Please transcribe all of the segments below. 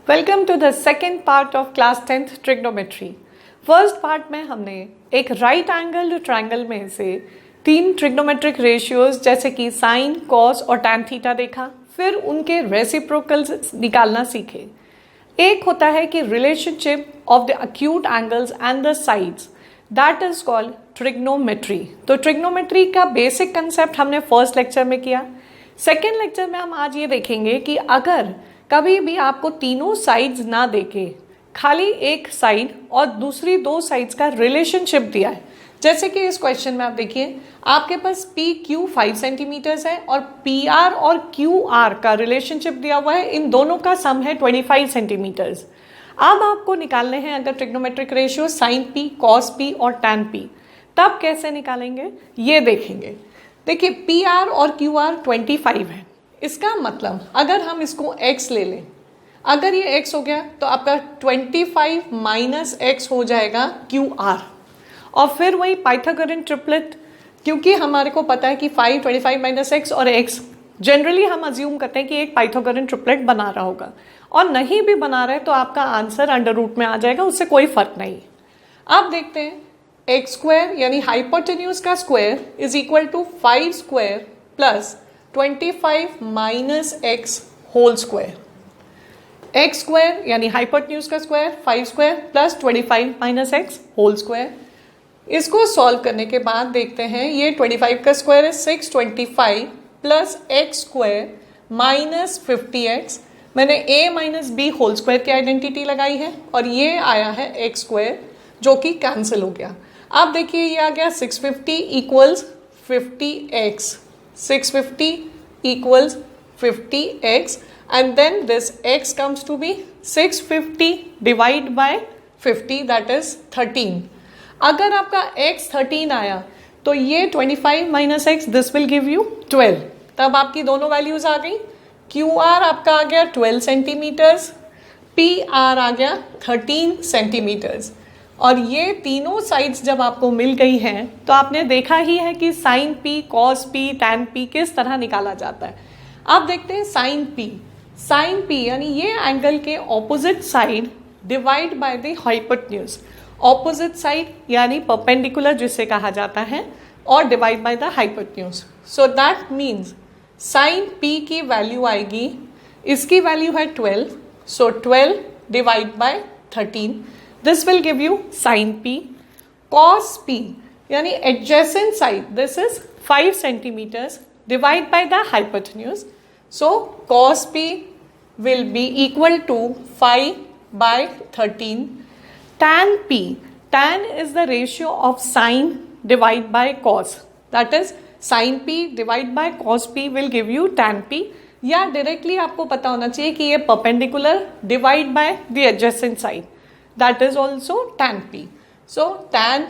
Welcome to the second part of class 10th trigonometry. First part में हमने एक right angle triangle में से तीन ट्रिग्नोमेट्रिक रेशियोज जैसे कि साइन, कॉस और टैन थीटा देखा। फिर उनके रेसिप्रोकल्स निकालना सीखे। एक होता है कि relationship of the acute angles and the sides, that is called trigonometry. तो ट्रिग्नोमेट्री का बेसिक कंसेप्ट हमने फर्स्ट लेक्चर में किया। सेकेंड लेक्चर में हम आज ये देखेंगे कि अगर कभी भी आपको तीनों साइड्स ना देके खाली एक साइड और दूसरी दो साइड्स का रिलेशनशिप दिया है, जैसे कि इस क्वेश्चन में आप देखिए आपके पास पी क्यू 5 सेंटीमीटर्स है और पी आर और क्यू आर का रिलेशनशिप दिया हुआ है, इन दोनों का सम है 25 सेंटीमीटर्स। अब आपको निकालने हैं अगर trigonometric ratio sine P, cos P और टैन पी, तब कैसे निकालेंगे ये देखेंगे। देखिए पी आर और क्यू आर 25 है, इसका मतलब अगर हम इसको x ले लें, अगर ये x हो गया तो आपका 25 माइनस x हो जाएगा QR। और फिर वही पाइथागोरन ट्रिपलेट, क्योंकि हमारे को पता है कि 5, 25 माइनस x और x जनरली हम अज्यूम करते हैं कि एक पाइथागोरन ट्रिपलेट बना रहा होगा, और नहीं भी बना रहा है तो आपका आंसर अंडर रूट में आ जाएगा, उससे कोई फर्क नहीं। अब देखते हैं एक्स स्क्वायर यानी हाइपोटेन्यूज का square is equal to 5 square plus 25 minus x whole square. X square यानी हाइपोटेन्यूज का square 5 square plus 25 minus x whole square. इसको सॉल्व करने के बाद देखते हैं ये 25 का स्क्वायर है 625 plus x square minus 50x। मैंने a minus B whole square की आइडेंटिटी लगाई है और ये आया है एक्स स्क्वायर जो कि कैंसिल हो गया। अब देखिए ये आ गया 650 equals 50x, 650 equals 50x and then this x comes to be 650 divide by 50 that is 13। अगर आपका x 13 आया तो ये 25 minus x this will give you 12। तब आपकी दोनों वैल्यूज आ गई। QR आपका आ गया 12 सेंटीमीटर्स, PR आ गया 13 सेंटीमीटर्स। और ये तीनों साइड्स जब आपको मिल गई हैं तो आपने देखा ही है कि sine P, cos P, tan P किस तरह निकाला जाता है। अब देखते हैं साइन पी। साइन पी यानी ये एंगल के opposite side divide by the hypotenuse. Opposite side यानी परपेंडिकुलर जिसे कहा जाता है, और divide by the hypotenuse. So that means sign P की वैल्यू आएगी, इसकी वैल्यू है 12, सो 12 divide by 13, this will give you sin p। cos p यानी adjacent side, this is 5 centimeters divide by the hypotenuse, so cos p will be equal to 5 by 13। tan p, tan is the ratio of sin divide by cos, that is sin p divide by cos p will give you tan p। या directly आपको पता होना चाहिए कि ये perpendicular divide by the adjacent side, that is also tan p। so tan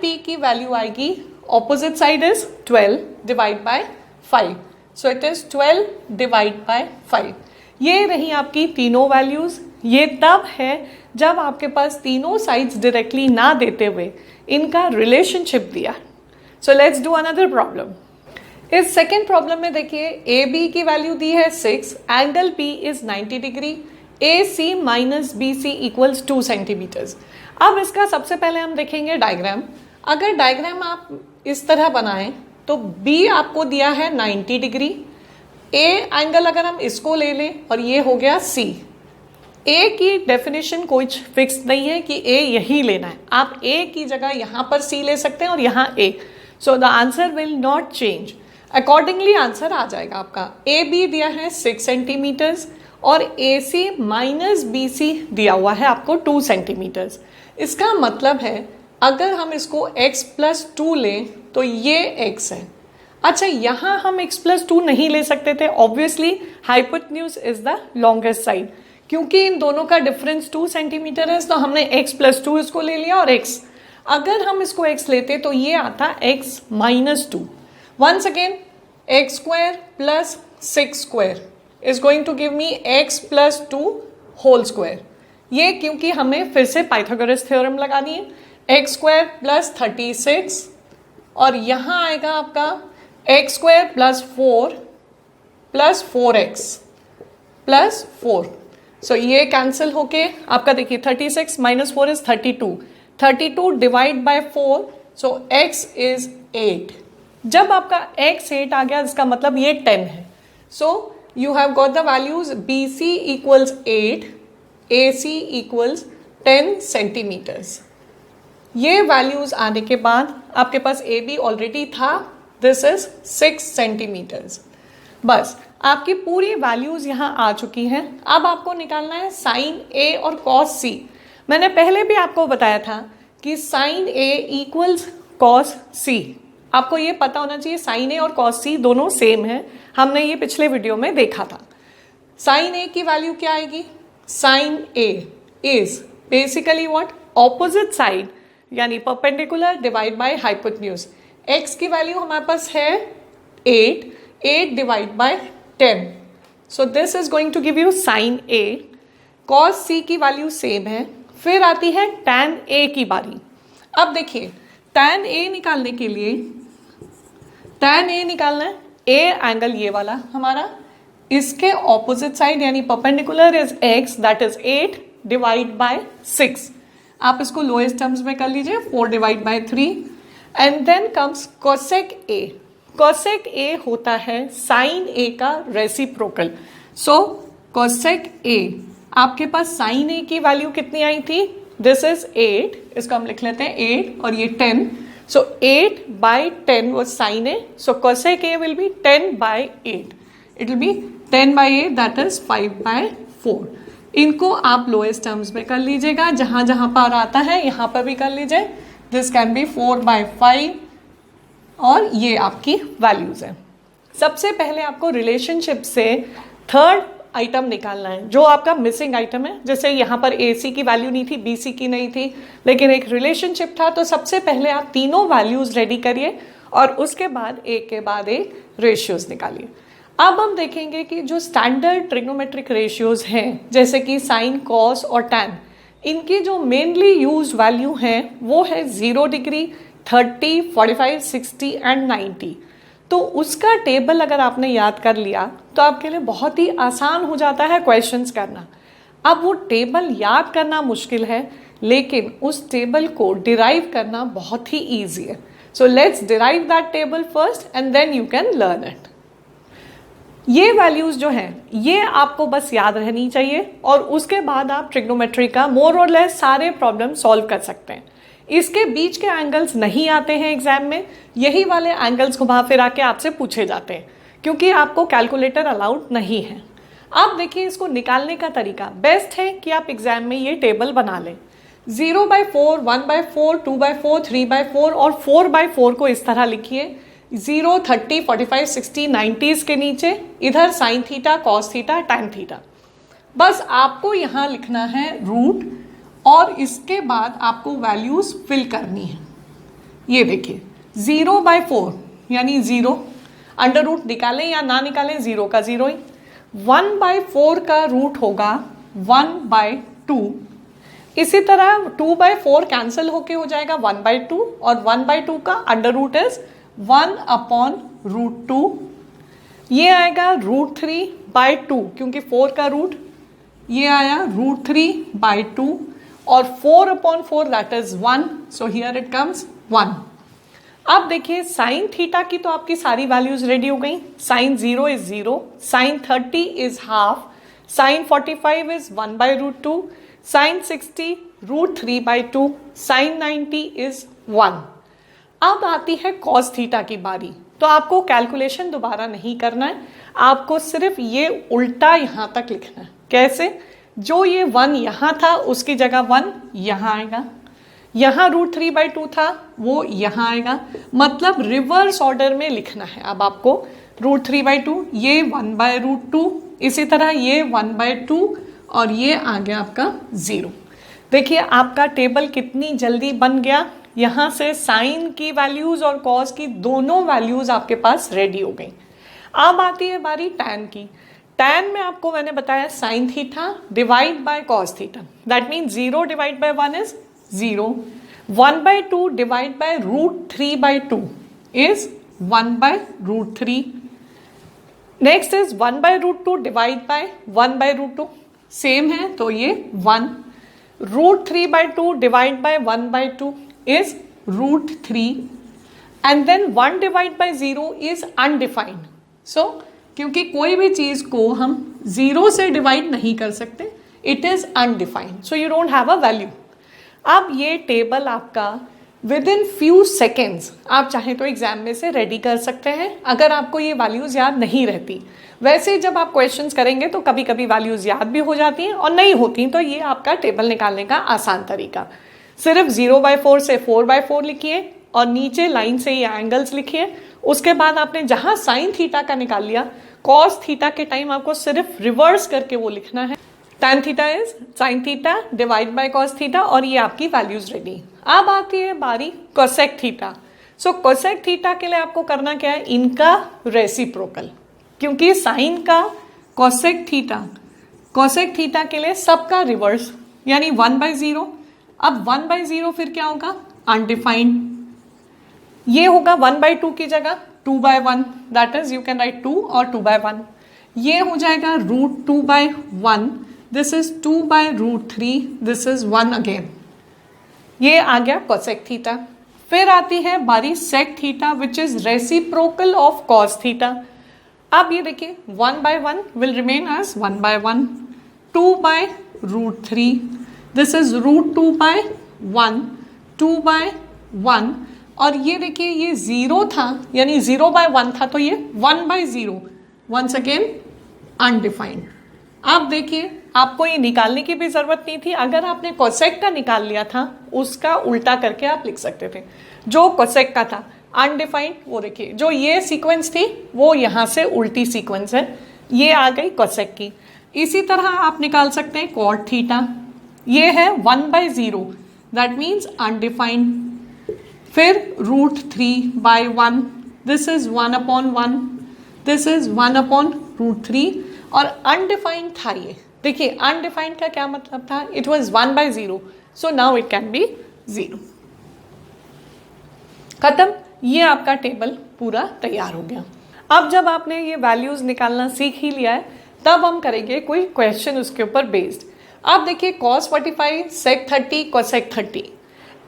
p की value आएगी, opposite side is 12 divide by 5, so it is 12 divide by 5। ये रही आपकी तीनों वैल्यूज। ये तब है जब आपके पास तीनों साइड्स डायरेक्टली ना देते हुए इनका रिलेशनशिप दिया। So let's do another problem. इस सेकेंड प्रॉब्लम में देखिए ए बी की वैल्यू दी है 6, angle P is 90 degree, A C minus B C equals 2 centimetres. अब इसका सबसे पहले हम देखेंगे डायग्राम। अगर डायग्राम आप इस तरह बनाएं तो बी आपको दिया है 90 डिग्री, ए एंगल अगर हम इसको ले लें और ये हो गया सी। ए की डेफिनेशन कुछ फिक्स नहीं है कि ए यही लेना है, आप ए की जगह यहां पर सी ले सकते हैं और यहां A, so the answer will not change. Accordingly answer आ जाएगा आपका। ए बी दिया है 6 सेंटीमीटर्स और ए सी माइनस बी सी दिया हुआ है आपको 2 सेंटीमीटर्स। इसका मतलब है अगर हम इसको x प्लस 2 लें तो ये x है। अच्छा, यहाँ हम x प्लस 2 नहीं ले सकते थे, obviously hypotenuse is the longest side, क्योंकि इन दोनों का डिफरेंस 2 सेंटीमीटर है, तो हमने x प्लस 2 इसको ले लिया और x, अगर हम इसको x लेते तो ये आता x minus 2। Once again x square plus 6 square is going to give me x plus 2 whole square। ये क्योंकि हमें फिर से पाइथागोरस थ्योरम लगानी है, x स्क्वायर प्लस 36 और यहाँ आएगा आपका x square plus 4 plus 4x plus 4। सो ये कैंसिल होके आपका देखिए 36 minus 4 is 32, 32 divide by 4, so x is 8। जब आपका x 8 आ गया इसका मतलब ये 10 है। So you have got the values BC equals 8, AC equals 10 centimetres. ये वैल्यूज आने के बाद आपके पास AB ऑलरेडी था, दिस इज 6 सेंटीमीटर्स। बस आपकी पूरी वैल्यूज यहां आ चुकी हैं। अब आपको निकालना है साइन A और कॉस C। मैंने पहले भी आपको बताया था कि sine A equals cos C। आपको ये पता होना चाहिए साइन A और कॉस C दोनों सेम है, हमने ये पिछले वीडियो में देखा था। साइन A की वैल्यू क्या आएगी? Sine A is basically what? Opposite side यानी perpendicular divide by hypotenuse. x की वैल्यू हमारे पास है 8 divide by 10, so this is going to give you sine A। Cos C की वैल्यू सेम है। फिर आती है tan A की बारी। अब देखिए tan A निकालने के लिए tan A निकालना है, A एंगल ये वाला हमारा, इसके ऑपोजिट साइड यानी perpendicular is x, that is 8 divide by 6। आप इसको लोएस्ट टर्म्स में कर लीजिए, 4 divide by 3 and then comes cosec A। Cosec A होता है साइन A का रेसिप्रोकल। सो कोसेक A, आपके पास साइन A की वैल्यू कितनी आई थी? दिस इज 8, इसको हम लिख लेते हैं 8 और ये 10, सो 8 bye 10 was sin A, so cosec A will be 10 by 8, it will be 10 by 8, that is 5 by 4। इनको आप लोएस्ट टर्म्स में कर लीजिएगा, जहां जहां पर आता है यहां पर भी कर लीजिए। दिस कैन बी 4 by 5 और ये आपकी वैल्यूज है। सबसे पहले आपको रिलेशनशिप से थर्ड आइटम निकालना है जो आपका मिसिंग आइटम है। जैसे यहाँ पर AC की वैल्यू नहीं थी, BC की नहीं थी, लेकिन एक रिलेशनशिप था, तो सबसे पहले आप तीनों वैल्यूज रेडी करिए और उसके बाद एक के बाद एक रेशियोज निकालिए। अब हम देखेंगे कि जो स्टैंडर्ड ट्रिग्नोमेट्रिक रेशियोज हैं जैसे कि साइन, कॉस और टैन, इनकी जो मेनली यूज वैल्यू है वो है 0 डिग्री, 30, 45, 60 एंड 90। तो उसका टेबल अगर आपने याद कर लिया तो आपके लिए बहुत ही आसान हो जाता है क्वेश्चंस करना। अब वो टेबल याद करना मुश्किल है, लेकिन उस टेबल को डिराइव करना बहुत ही ईजी है। So let's derive that table first and then you can learn it. ये वैल्यूज जो हैं ये आपको बस याद रहनी चाहिए और उसके बाद आप ट्रिग्नोमेट्री का मोर और लेस सारे प्रॉब्लम सॉल्व कर सकते हैं। इसके बीच के एंगल्स नहीं आते हैं एग्जाम में, यही वाले एंगल्स घुमा फिरा के आपसे पूछे जाते हैं क्योंकि आपको कैलकुलेटर अलाउड नहीं है। आप देखिए इसको निकालने का तरीका बेस्ट है कि आप एग्जाम में ये टेबल बना लें। 0/4, 1/4, 2/4, 3/4 और 4/4 को इस तरह लिखिए। 0, 30, 45, 60, 90 के नीचे इधर sine theta, cos theta, tan theta. बस आपको यहाँ लिखना है रूट और इसके बाद आपको वैल्यूज फिल करनी है। ये देखिए 0/4 यानी 0, अंडर रूट निकालें या ना निकालें 0 का 0 ही। 1/4 का रूट होगा 1/2। इसी तरह 2/4 कैंसिल होके हो जाएगा 1/2 और 1/2 का अंडर रूट इज 1/√2। ये आएगा √3/2 क्योंकि 4 का रूट, ये आया √3/2 और 4/4 that is 1, so here it comes 1। अब देखिए साइन थीटा की तो आपकी सारी वैल्यूज रेडी हो गई। Sine 0 is 0, sine 30 is half, sine 45 is 1/√2, sine 60 √3/2, sine 90 is 1। अब आती है कॉस थीटा की बारी, तो आपको कैलकुलेशन दोबारा नहीं करना है, आपको सिर्फ ये उल्टा यहां तक लिखना है। कैसे? जो ये 1 यहां था उसकी जगह 1 यहां आएगा, यहां √3/2 था वो यहां आएगा, मतलब रिवर्स ऑर्डर में लिखना है। अब आपको √3/2, ये 1/√2, इसी तरह ये 1/2 और ये आ गया आपका 0। देखिए आपका टेबल कितनी जल्दी बन गया। यहां से साइन की वैल्यूज और कॉस की दोनों वैल्यूज आपके पास रेडी हो गई। अब आती है बारी टैन की। टैन में आपको मैंने बताया sine theta divide by cos theta, that mean 0 divide by 1 is 0, 1/2 divide by √3/2 is 1/√3। Next is 1/√2 divide by 1/√2, same है तो ये 1. √3/2 divide by 1/2 is √3 and then 1 divide by 0 is undefined. So क्योंकि कोई भी चीज को हम 0 से डिवाइड नहीं कर सकते, it is undefined, so you don't have a value. अब ये टेबल आपका विद इन फ्यू सेकेंड्स आप चाहे तो एग्जाम में से रेडी कर सकते हैं अगर आपको ये वैल्यूज याद नहीं रहती. वैसे जब आप क्वेश्चंस करेंगे तो कभी कभी वैल्यूज याद भी हो जाती हैं और नहीं होती, तो ये आपका टेबल निकालने का आसान तरीका. सिर्फ 0/4 से 4/4 लिखिए और नीचे लाइन से ये एंगल्स लिखिए. उसके बाद आपने जहां साइन थीटा का निकाल लिया, कॉस थीटा के टाइम आपको सिर्फ रिवर्स करके वो लिखना है. tan theta is sin theta divide bye cos theta और ये आपकी वैल्यूज रेडी. अब आती है बारी cosec थीटा. सो cosec थीटा के लिए आपको करना क्या है, इनका रेसिप्रोकल, क्योंकि साइन का cosec थीटा के लिए सबका रिवर्स यानी 1/0. अब 1/0 फिर क्या होगा, अनडिफाइंड. ये होगा 1/2 की जगह 2/1, that is you can write 2 और 2/1. ये हो जाएगा √2/1, this is 2/√3, this is 1 again. ये आ गया cosec थीटा. फिर आती है बारी sec theta which is reciprocal of cos theta. अब ये देखिए 1/1 will remain as 1/1, 2/√3, this is √2/1, 2/1 और ये देखिए ये 0 था यानी 0/1 था तो ये 1/0, वंस अगेन अनडिफाइंड. अब देखिए आपको ये निकालने की भी जरूरत नहीं थी. अगर आपने कोसेक का निकाल लिया था उसका उल्टा करके आप लिख सकते थे. जो कोसेक का था अनडिफाइंड, वो देखिए जो ये सीक्वेंस थी वो यहां से उल्टी सीक्वेंस है, ये आ गई कोसेक की. इसी तरह आप निकाल सकते हैं कॉट थीटा, ये है 1/0, दैट मीन्स अनडिफाइंड. फिर √3/1, दिस इज 1/1, दिस इज 1/√3 और अनडिफाइंड था ये. देखिए अनडिफाइंड का क्या मतलब था, it was 1/0, so now it can be 0. खत्म. ये आपका टेबल पूरा तैयार हो गया. अब जब आपने ये वैल्यूज निकालना सीख ही लिया है तब हम करेंगे कोई क्वेश्चन उसके ऊपर बेस्ड. अब देखिए cos 45, sec 30, cosec 30,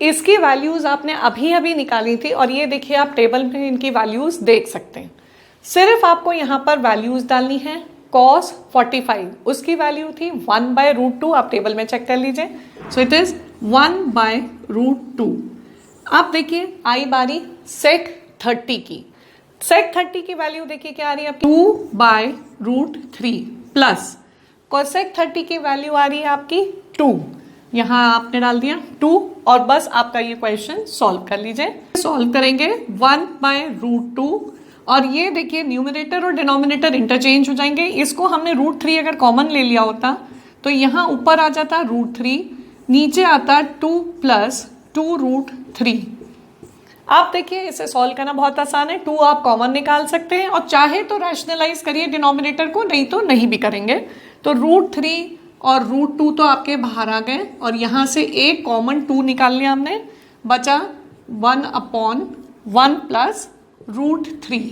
इसकी वैल्यूज आपने अभी अभी निकाली थी और ये देखिए आप टेबल में इनकी वैल्यूज देख सकते हैं. सिर्फ आपको यहाँ पर वैल्यूज डालनी है. cos 45 उसकी वैल्यू थी 1/√2, आप टेबल में चेक कर लीजिए. So it is 1/√2. अब देखिए आई बारी sec 30 की. sec 30 की वैल्यू देखिए क्या आ रही है आपकी 2/√3 प्लस cosec 30 की वैल्यू आ रही है आपकी 2. यहां आपने डाल दिया 2 और बस आपका ये क्वेश्चन सॉल्व कर लीजिए. सॉल्व करेंगे 1/√2 और ये देखिए न्यूमरेटर और डिनोमिनेटर इंटरचेंज हो जाएंगे. इसको हमने √3 अगर कॉमन ले लिया होता तो यहाँ ऊपर आ जाता √3, नीचे आता 2 + 2√3. आप देखिए इसे सॉल्व करना बहुत आसान है. 2 आप कॉमन निकाल सकते हैं और चाहे तो रैशनलाइज करिए डिनोमिनेटर को, नहीं तो नहीं भी करेंगे. तो √3 और √2 तो आपके बाहर आ गए और यहाँ से एक कॉमन 2 निकाल लिया हमने, बचा 1/1 + √3.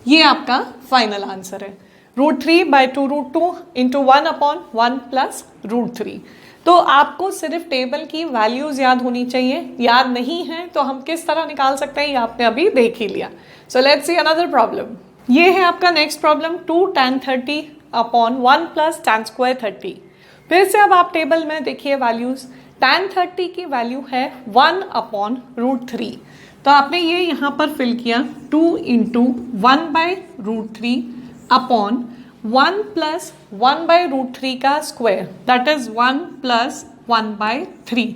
ये आपका फाइनल आंसर है. √3/2√2 × 1/1 + √3. तो आपको सिर्फ टेबल की वैल्यूज याद होनी चाहिए. याद नहीं है तो हम किस तरह निकाल सकते हैं ये आपने अभी देख ही लिया. सो लेट्स सी अनदर प्रॉब्लम. ये है आपका नेक्स्ट प्रॉब्लम 2 tan 30/1 + tan² 30. फिर से अब आप टेबल में देखिए वैल्यूज. tan 30 की वैल्यू है 1/√3. तो आपने ये यहाँ पर फिल किया 2 × 1/√3 अपॉन 1 + 1/√3 का स्क्वायर, दैट इज 1 + 1/3,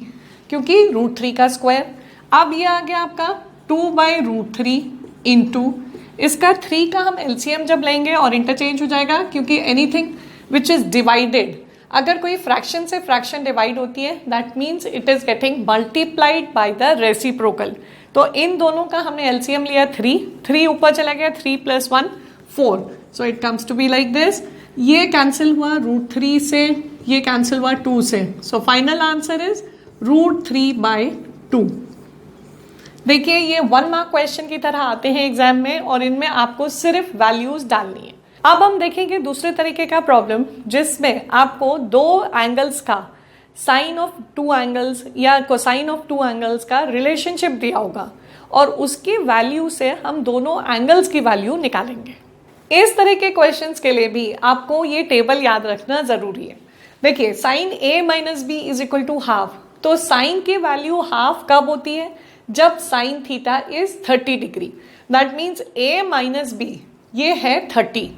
क्योंकि √3 का स्क्वायर. अब ये आ गया आपका 2/√3 इंटू इसका 3 का हम एलसीएम जब लेंगे और इंटरचेंज हो जाएगा, क्योंकि एनीथिंग विच इज डिवाइडेड, अगर कोई फ्रैक्शन से फ्रैक्शन डिवाइड होती है that means it is getting multiplied by the reciprocal. तो इन दोनों का हमने एलसीएम लिया 3 ऊपर चला गया, 3 + 1 4. So it comes to be like this. ये कैंसिल हुआ √3 से, ये कैंसिल हुआ 2 से. So final answer is √3/2. देखिए ये 1 मार्क क्वेश्चन की तरह आते हैं एग्जाम में और इनमें आपको सिर्फ वैल्यूज डालनी है. अब हम देखेंगे दूसरे तरीके का प्रॉब्लम जिसमें आपको दो एंगल्स का साइन ऑफ टू एंगल्स या कोसाइन ऑफ टू एंगल्स का रिलेशनशिप दिया होगा और उसकी वैल्यू से हम दोनों एंगल्स की वैल्यू निकालेंगे। इस तरह के क्वेश्चंस के लिए भी आपको ये टेबल याद रखना जरूरी है। देखिए sine a minus B is equal to half, तो साइन की वैल्यू हाफ कब होती है? जब sine theta is 30 degree. That means a minus B ये है 30,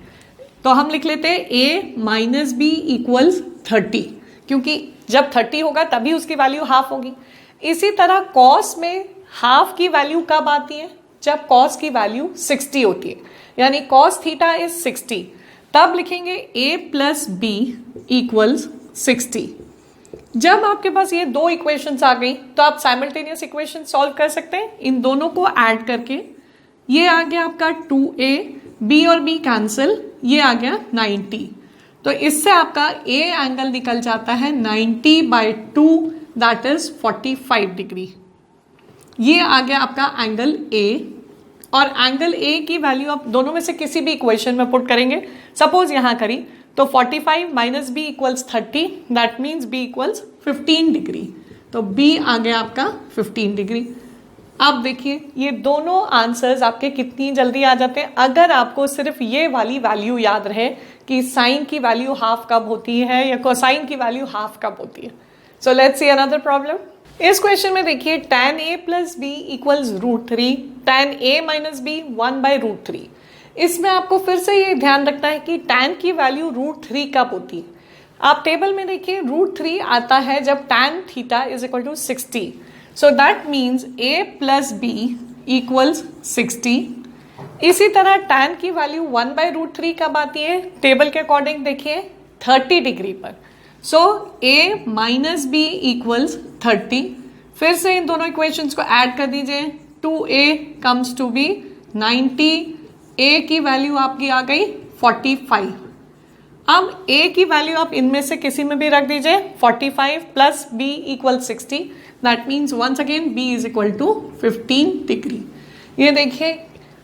तो हम लिख लेते हैं a माइनस बी इक्वल्स 30, क्योंकि जब 30 होगा तभी उसकी वैल्यू हाफ होगी। इसी तरह कॉस में हाफ की वैल्यू कब आती है? जब कॉस की वैल्यू 60 होती है, यानी कॉस थीटा इज 60, तब लिखेंगे a प्लस बी इक्वल्स 60। जब आपके पास ये दो इक्वेशंस आ गई तो आप साइमल्टेनियस इक्वेशन सॉल्व कर सकते हैं इन दोनों को ऐड करके। ये आ गया आपका 2a, b और b कैंसिल, ये आ गया 90, तो इससे आपका a एंगल निकल जाता है 90/2, दैट इज 45 डिग्री। ये आ गया आपका एंगल a, और एंगल a की वैल्यू आप दोनों में से किसी भी इक्वेशन में पुट करेंगे। सपोज यहां करी तो 45 minus B equals 30, that means b equals 15 degree, तो b आ गया आपका 15 डिग्री। अब देखिए ये दोनों आंसर्स आपके कितनी जल्दी आ जाते हैं अगर आपको सिर्फ ये वाली वैल्यू याद रहे कि साइन की वैल्यू हाफ कब होती है या कोसाइन की वैल्यू हाफ कब होती है। So let's see another problem. इस क्वेश्चन में देखिए tan a plus B equals √3, tan a minus B 1/√3। इसमें आपको फिर से ये ध्यान रखना है कि tan की वैल्यू √3 कब होती है। आप टेबल में देखिए √3 आता है जब tan theta is equal to 60, so that means a plus B equals 60। इसी तरह tan की वैल्यू 1/√3 कब आती है? टेबल के अकॉर्डिंग देखिए 30 डिग्री पर, सो a माइनस बी इक्वल्स 30। फिर से इन दोनों इक्वेशंस को ऐड कर दीजिए, 2a comes to be 90, a की वैल्यू आपकी आ गई 45। अब a की वैल्यू आप इनमें से किसी में भी रख दीजिए, 45 plus b equal 60, that means once again b is equal to 15 degree. ये देखिए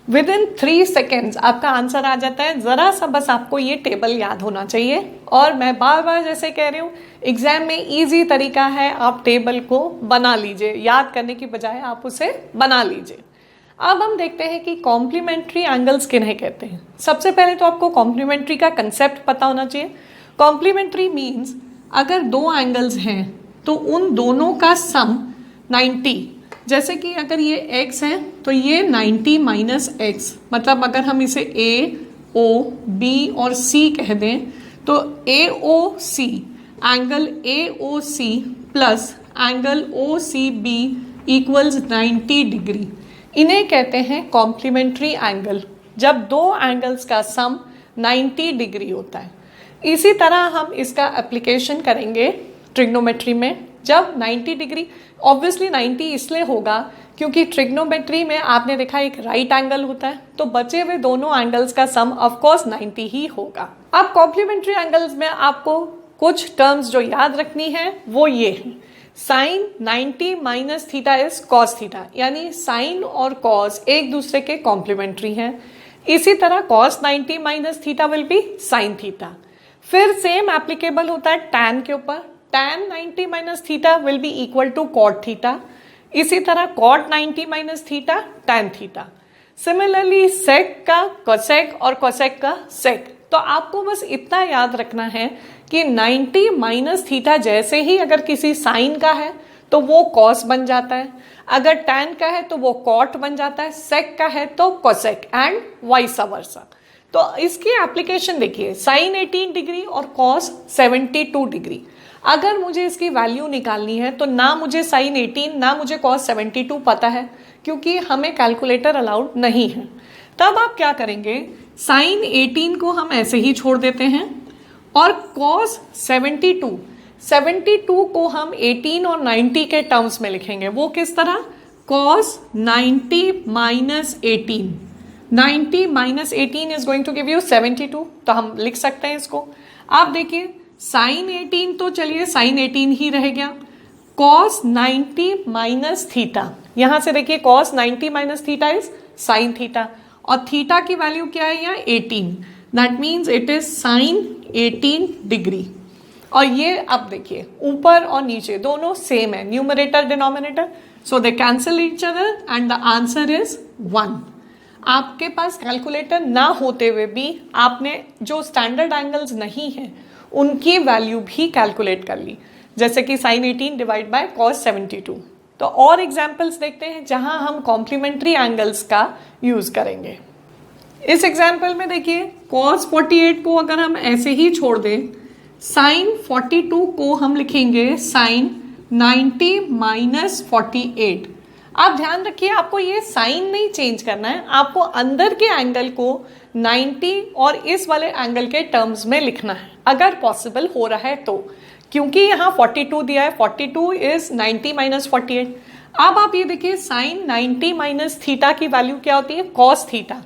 विद इन 3 सेकेंड्स आपका आंसर आ जाता है। जरा सा बस आपको ये टेबल याद होना चाहिए, और मैं बार बार जैसे कह रही हूँ एग्जाम में इजी तरीका है, आप टेबल को बना लीजिए, याद करने की बजाय आप उसे बना लीजिए। अब हम देखते हैं कि कॉम्प्लीमेंट्री एंगल्स किन्हें कहते हैं। सबसे पहले तो आपको कॉम्प्लीमेंट्री का कंसेप्ट पता होना चाहिए। कॉम्प्लीमेंट्री मीन्स अगर दो एंगल्स हैं तो उन दोनों का सम 90, जैसे कि अगर ये x है तो ये 90 माइनस x, मतलब अगर हम इसे a, o, b और c कह दें तो AOC angle AOC plus angle OCB equals 90 degree, इन्हें कहते हैं कॉम्प्लीमेंट्री एंगल, जब दो एंगल्स का सम 90 डिग्री होता है। इसी तरह हम इसका एप्लीकेशन करेंगे ट्रिग्नोमेट्री में, जब 90 डिग्री, ऑब्वियसली 90 इसलिए होगा क्योंकि ट्रिग्नोमेट्री में आपने देखा एक राइट एंगल होता है, तो बचे हुए दोनों एंगल्स का सम ऑफ कोर्स 90 ही होगा। अब कॉम्प्लीमेंट्री एंगल्स में आपको कुछ टर्म्स जो याद रखनी है वो ये है, sine 90 minus theta is cos theta, यानी साइन और कॉस एक दूसरे के कॉम्प्लीमेंट्री हैं। इसी तरह cos 90 minus theta will be sine theta. फिर सेम एप्लीकेबल होता है टैन के ऊपर, tan 90 minus theta will be equal to cot theta. इसी तरह cot 90 minus theta tan theta. Similarly sec का कोसेक और कोसेक का सेक। तो आपको बस इतना याद रखना है कि 90 माइनस थीटा जैसे ही अगर किसी साइन का है तो वो कॉस बन जाता है, अगर tan का है तो वो कॉट बन जाता है, सेक का है तो कोसेक, एंड वाइस वर्सा। तो इसकी एप्लीकेशन देखिए, साइन 18 डिग्री और कॉस 72 डिग्री। अगर मुझे इसकी वैल्यू निकालनी है तो ना मुझे साइन 18 ना मुझे कॉस 72 पता है, क्योंकि हमें कैलकुलेटर अलाउड नहीं है। तब आप क्या करेंगे, साइन 18 को हम ऐसे ही छोड़ देते हैं और कॉस 72 को हम 18 और 90 के टर्म्स में लिखेंगे। वो किस तरह, cos 90 minus 18, 90 minus 18 is going to give you 72, तो हम लिख सकते हैं इसको। आप देखिए साइन 18 तो चलिए साइन 18 ही रह गया, कॉस 90 माइनस थीटा, यहां से देखिए cos 90 minus theta is sine theta, और थीटा की वैल्यू क्या है यहाँ 18, that means it is sine 18 degree. और ये अब देखिए ऊपर और नीचे दोनों सेम है, numerator denominator, so they cancel each other and the answer is 1। आपके पास कैलकुलेटर ना होते हुए भी आपने जो स्टैंडर्ड एंगल्स नहीं है उनकी वैल्यू भी कैलकुलेट कर ली, जैसे कि साइन 18 डिवाइड बाय कॉस 72। तो और एग्जाम्पल्स देखते हैं जहां हम कॉम्प्लीमेंट्री एंगल्स का यूज करेंगे। इस एग्जाम्पल में देखिए कॉस 48 को अगर हम ऐसे ही छोड़ दें, साइन 42 को हम लिखेंगे साइन 90 माइनस 48। आप ध्यान रखिए आपको ये साइन नहीं चेंज करना है, आपको अंदर के एंगल को 90 और इस वाले एंगल के टर्म्स में लिखना है अगर पॉसिबल हो रहा है तो, क्योंकि यहाँ 42 दिया है, 42 इज 90 माइनस 48। अब आप ये देखिए साइन 90 माइनस थीटा की वैल्यू क्या होती है, कॉस थीटा,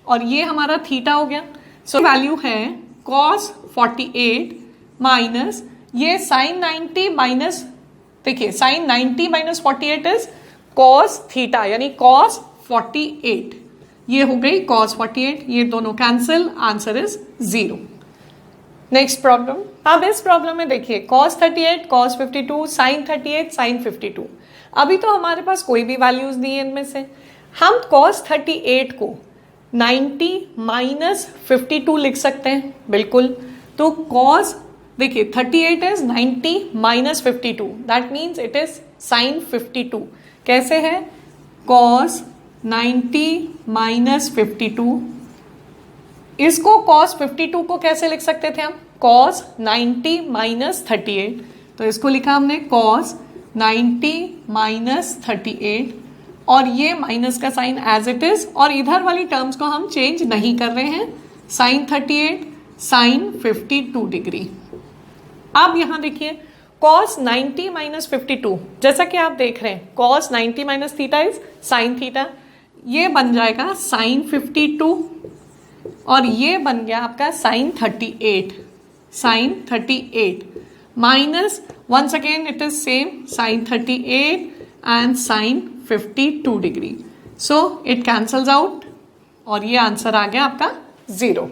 और ये हमारा थीटा हो गया। सो वैल्यू है कॉस 48 माइनस ये साइन 90 माइनस, देखिए sine 90 minus 48 is cos theta यानी कॉस 48। ये हो गई कॉस 48, ये दोनों cancel, answer is 0। Next problem. अब इस प्रॉब्लम में देखिए कॉस 38, कॉस 52, साइन 38, साइन 52। अभी तो हमारे पास कोई भी वैल्यूज नहीं है इनमें से। हम कॉस 38 को 90 माइनस 52 लिख सकते हैं, बिल्कुल। तो कॉस देखिए 38 is 90 minus 52, that means it is sine 52। कैसे है, कॉस 90 माइनस 52, इसको कॉस 52 को कैसे लिख सकते थे हम, कॉस 90 माइनस 38। तो इसको लिखा हमने कॉस 90 माइनस 38, और ये माइनस का साइन एज इट इज, और इधर वाली टर्म्स को हम चेंज नहीं कर रहे हैं, साइन 38 साइन 52 डिग्री। अब यहां देखिए cos 90 माइनस 52, जैसा कि आप देख रहे हैं cos 90 minus theta is sine theta, ये बन जाएगा साइन 52, और ये बन गया आपका sine 38, sine 38 minus once again it is same sine 38 and sine 52 degree. So it cancels out और ये आंसर आ गया आपका 0।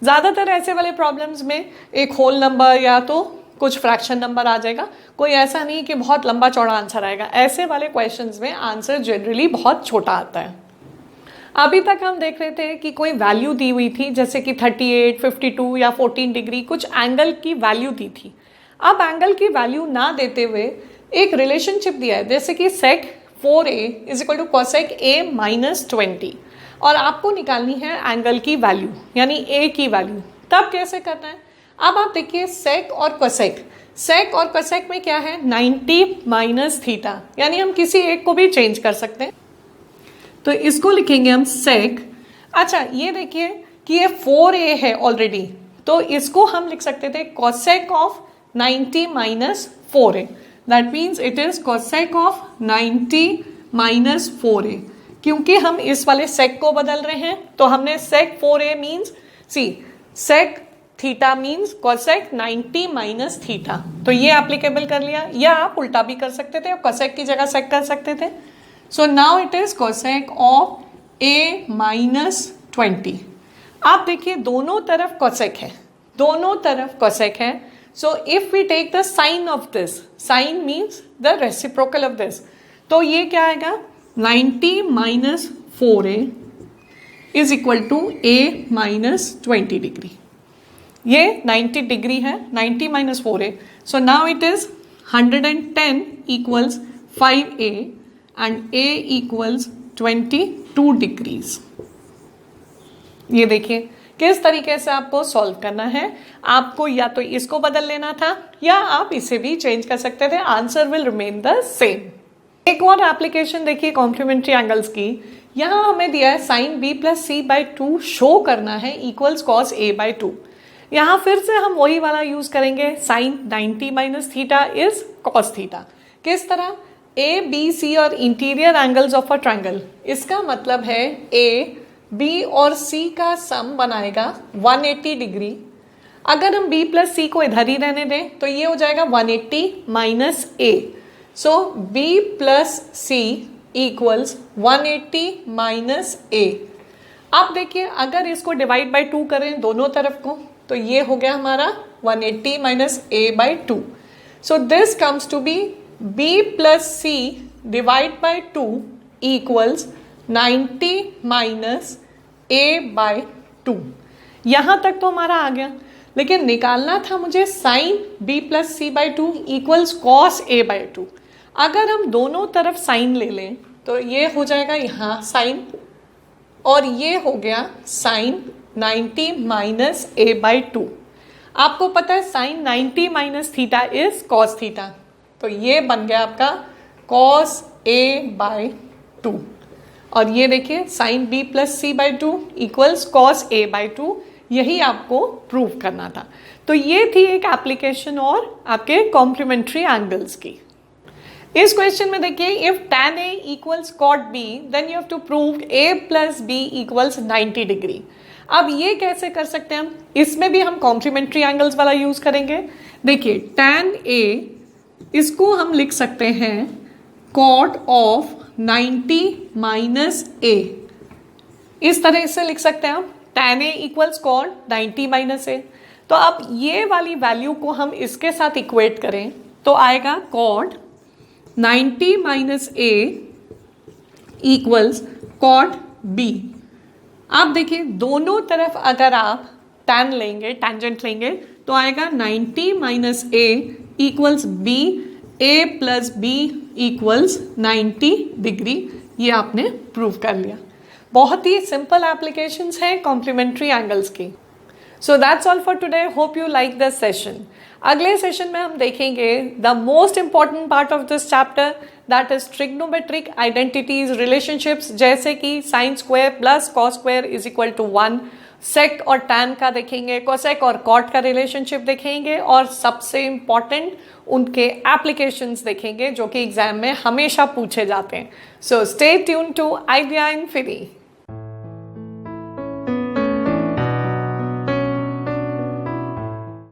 ज्यादातर ऐसे वाले प्रॉब्लम्स में एक होल नंबर या तो कुछ फ्रैक्शन नंबर आ जाएगा, कोई ऐसा नहीं कि बहुत लंबा चौड़ा आंसर आएगा। ऐसे वाले क्वेश्चंस में आंसर जनरली बहुत छोटा आता है। अभी तक हम देख रहे थे कि कोई वैल्यू दी हुई थी, जैसे कि 38, 52 या 14 डिग्री, कुछ एंगल की वैल्यू दी थी। अब एंगल की वैल्यू ना देते हुए एक रिलेशनशिप दिया है, जैसे कि sec 4a is equal to cosec a minus 20, और आपको निकालनी है एंगल की वैल्यू यानी a की वैल्यू। तब कैसे करना है, अब आप देखिए sec और cosec में क्या है, 90 माइनस थीटा, यानी हम किसी एक को भी चेंज कर सकते हैं। तो इसको लिखेंगे हम sec। अच्छा ये देखिए कि ये 4a है ऑलरेडी, तो इसको हम लिख सकते थे cosec of 90 minus 4a, that means it is cosec of 90 minus 4a। क्योंकि हम इस वाले sec को बदल रहे हैं तो हमने sec 4a means sec theta means cosec 90 minus theta, तो ये एप्लीकेबल कर लिया, या आप उल्टा भी कर सकते थे और cosec की जगह sec कर सकते थे। सो now it is cosec of a minus 20। आप देखिए दोनों तरफ cosec है, दोनों तरफ cosec है। So if we take the sine of this, sine means the reciprocal of this, तो ये क्या आएगा, 90 minus 4a is equal to a minus 20 degree. ये 90 डिग्री है, 90 minus 4a, so now it is 110 equals 5a and a equals 22 degrees. ये देखिए किस तरीके से आपको सॉल्व करना है, आपको या तो इसको बदल लेना था या आप इसे भी चेंज कर सकते थे, answer will remain the same. एक और एप्लीकेशन देखिए कॉम्प्लीमेंट्री एंगल्स की। यहां हमें दिया है sine b plus C by 2 show करना है इक्वल्स कॉस a बाई 2। यहां फिर से हम वही वाला यूज करेंगे, sine 90 minus theta is cos theta. किस तरह, ए बी सी और interior angles of a triangle, इसका मतलब है ए बी और सी का सम बनाएगा 180 डिग्री। अगर हम b प्लस सी को इधर ही रहने दें तो ये हो जाएगा 180 minus a। So b plus C equals 180 minus a। आप देखिए अगर इसको डिवाइड बाय 2 करें दोनों तरफ को, तो ये हो गया हमारा 180 minus a by 2. So this comes to be b plus C divide by 2 equals 90 minus a by 2. यहां तक तो हमारा आ गया, लेकिन निकालना था मुझे sine b plus C by 2 equals cos a by 2. अगर हम दोनों तरफ साइन ले लें तो ये हो जाएगा यहाँ साइन, और ये हो गया साइन 90 माइनस a बाई 2. आपको पता है sine 90 minus theta is cos theta, तो ये बन गया आपका कॉस a बाई 2. और ये देखिए sine b plus C by 2 equals cos a by 2. यही आपको प्रूव करना था. तो ये थी एक एप्लीकेशन और आपके कॉम्प्लीमेंट्री एंगल्स की. इस क्वेश्चन में देखिए if tan a equals cot b then you have to prove a plus b equals 90 degree. अब ये कैसे कर सकते हैं हम, इसमें भी हम कॉम्प्लीमेंट्री एंगल्स वाला यूज करेंगे. देखिए tan a इसको हम लिख सकते हैं cot ऑफ 90 माइनस a. इस तरह से लिख सकते हैं हम tan a equals cot 90 minus a. तो अब ये वाली वैल्यू को हम इसके साथ इक्वेट करें तो आएगा cot 90 minus a equals cot b. आप देखिए दोनों तरफ अगर आप tan लेंगे, टेंजेंट लेंगे, तो आएगा 90 minus a equals b, a plus b equals 90 degree. ये आपने प्रूव कर लिया. बहुत ही सिंपल एप्लीकेशंस हैं कॉम्प्लीमेंट्री एंगल्स की. So that's all for today. Hope you like this session. अगले सेशन में हम देखेंगे the most important part of this chapter, that is trigonometric identities, relationships, जैसे कि sine square plus cos square is equal to 1, sec और tan का देखेंगे, cosec और कॉट का रिलेशनशिप देखेंगे, और सबसे इंपॉर्टेंट उनके एप्लीकेशंस देखेंगे जो कि एग्जाम में हमेशा पूछे जाते हैं. So stay tune to idea in free.